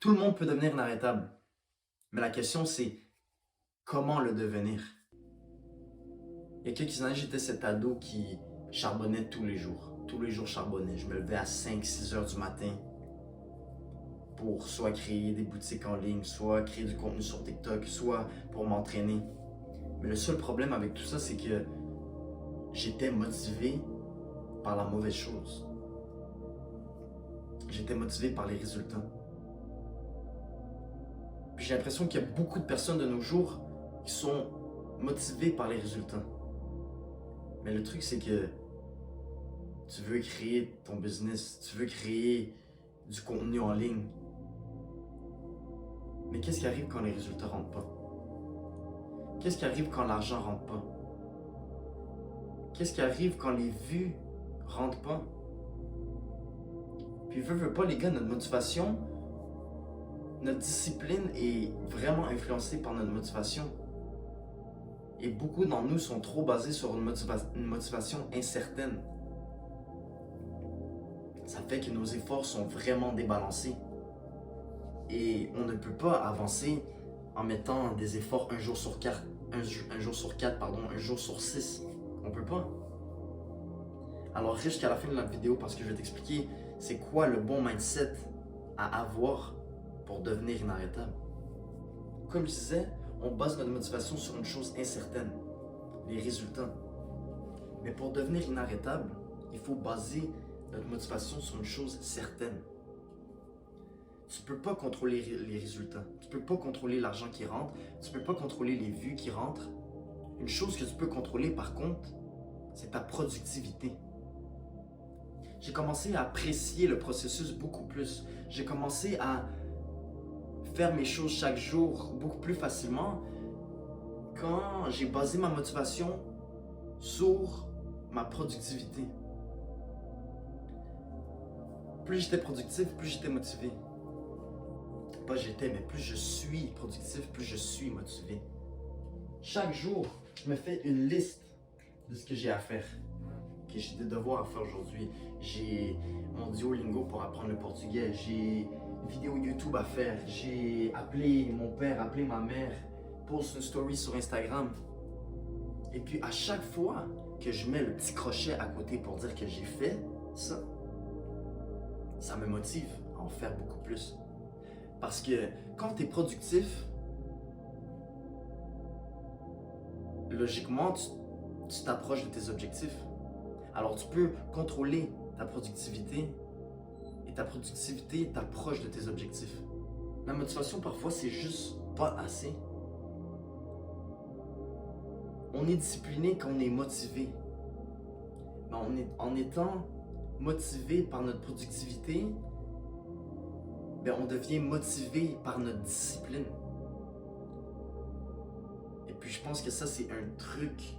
Tout le monde peut devenir inarrêtable. Mais la question, c'est comment le devenir? Il y a quelques années, j'étais cet ado qui charbonnait tous les jours. Tous les jours, charbonnait. Je me levais à 5-6 heures du matin pour soit créer des boutiques en ligne, soit créer du contenu sur TikTok, soit pour m'entraîner. Mais le seul problème avec tout ça, c'est que j'étais motivé par la mauvaise chose. J'étais motivé par les résultats. Puis j'ai l'impression qu'il y a beaucoup de personnes de nos jours qui sont motivées par les résultats. Mais le truc, c'est que tu veux créer ton business, tu veux créer du contenu en ligne. Mais qu'est-ce qui arrive quand les résultats ne rentrent pas? Qu'est-ce qui arrive quand l'argent ne rentre pas? Qu'est-ce qui arrive quand les vues ne rentrent pas? Puis veux pas les gars, notre motivation, notre discipline est vraiment influencée par notre motivation. Et beaucoup d'entre nous sont trop basés sur une motivation incertaine. Ça fait que nos efforts sont vraiment débalancés. Et on ne peut pas avancer en mettant des efforts un jour sur 4, un jour sur 6. On peut pas. Alors reste jusqu'à la fin de la vidéo parce que je vais t'expliquer c'est quoi le bon mindset à avoir pour devenir inarrêtable. Comme je disais, on base notre motivation sur une chose incertaine, les résultats. Mais pour devenir inarrêtable, il faut baser notre motivation sur une chose certaine. Tu ne peux pas contrôler les résultats, tu ne peux pas contrôler l'argent qui rentre, tu ne peux pas contrôler les vues qui rentrent. Une chose que tu peux contrôler par contre, c'est ta productivité. J'ai commencé à apprécier le processus beaucoup plus. J'ai commencé à faire mes choses chaque jour beaucoup plus facilement quand j'ai basé ma motivation sur ma productivité. Plus j'étais productif, plus j'étais motivé. Pas j'étais, mais plus je suis productif, plus je suis motivé. Chaque jour, je me fais une liste de ce que j'ai à faire. Que j'ai des devoirs à faire aujourd'hui. J'ai mon Duolingo pour apprendre le portugais. J'ai une vidéo YouTube à faire. J'ai appelé mon père, appelé ma mère, poste une story sur Instagram. Et puis à chaque fois que je mets le petit crochet à côté pour dire que j'ai fait ça, ça me motive à en faire beaucoup plus. Parce que quand tu es productif, logiquement, tu t'approches de tes objectifs. Alors tu peux contrôler ta productivité et ta productivité t'approche de tes objectifs. La motivation parfois c'est juste pas assez. On est discipliné quand on est motivé. Mais en étant motivé par notre productivité, on devient motivé par notre discipline. Et puis je pense que ça c'est un truc.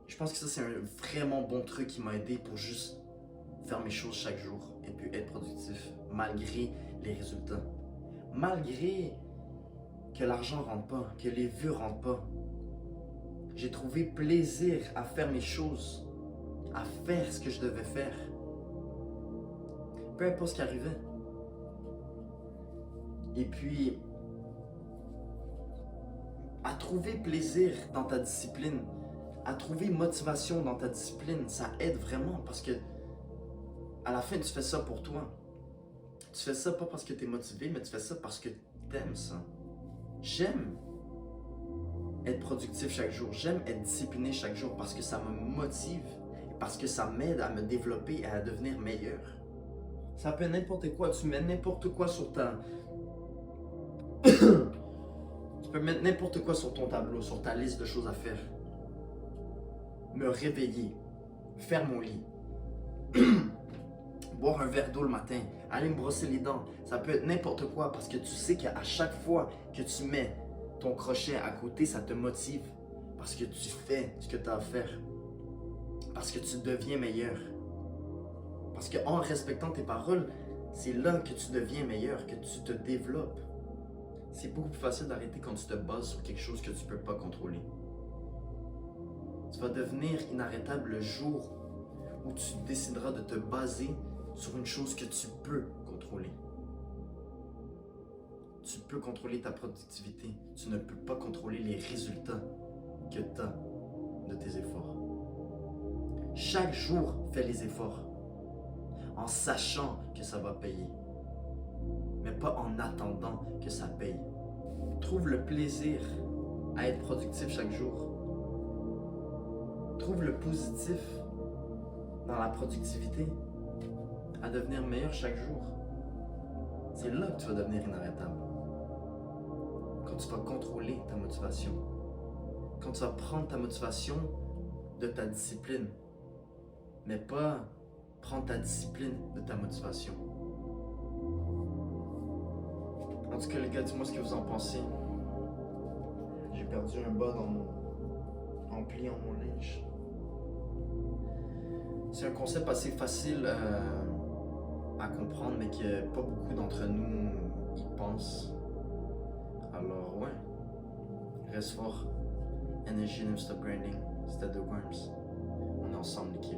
Je pense que ça c'est un vraiment bon truc qui m'a aidé pour juste faire mes choses chaque jour et puis être productif malgré les résultats. Malgré que l'argent ne rentre pas, que les vues ne rentrent pas. J'ai trouvé plaisir à faire mes choses, à faire ce que je devais faire. Peu importe ce qui arrivait. Et puis, à trouver plaisir dans ta discipline, à trouver motivation dans ta discipline, ça aide vraiment parce que à la fin, tu fais ça pour toi. Tu fais ça pas parce que tu es motivé, mais tu fais ça parce que tu aimes ça. J'aime être productif chaque jour. J'aime être discipliné chaque jour parce que ça me motive et parce que ça m'aide à me développer et à devenir meilleur. Ça peut être n'importe quoi. Tu mets n'importe quoi sur ta... Tu peux mettre n'importe quoi sur ton tableau, sur ta liste de choses à faire. Me réveiller, faire mon lit, boire un verre d'eau le matin, aller me brosser les dents. Ça peut être n'importe quoi parce que tu sais qu'à chaque fois que tu mets ton crochet à côté, ça te motive parce que tu fais ce que tu as à faire, parce que tu deviens meilleur. Parce qu'en respectant tes paroles, c'est là que tu deviens meilleur, que tu te développes. C'est beaucoup plus facile d'arrêter quand tu te bases sur quelque chose que tu ne peux pas contrôler. Tu vas devenir inarrêtable le jour où tu décideras de te baser sur une chose que tu peux contrôler. contrôler. Tu peux contrôler ta productivité. Tu ne peux pas contrôler les résultats que tu as de tes efforts. Chaque jour, fais les efforts en sachant que ça va payer, mais pas en attendant que ça paye. Trouve le plaisir à être productif chaque jour. Trouve le positif dans la productivité, à devenir meilleur chaque jour. C'est là que tu vas devenir inarrêtable. Quand tu vas contrôler ta motivation. Quand tu vas prendre ta motivation de ta discipline, mais pas prendre ta discipline de ta motivation. En tout cas, les gars, dis-moi ce que vous en pensez. J'ai perdu un bas en pliant mon linge. C'est un concept assez facile à comprendre, mais que pas beaucoup d'entre nous y pensent. Alors, ouais, reste fort. Energy, never stop grinding. C'était The Worms. On est ensemble, l'équipe.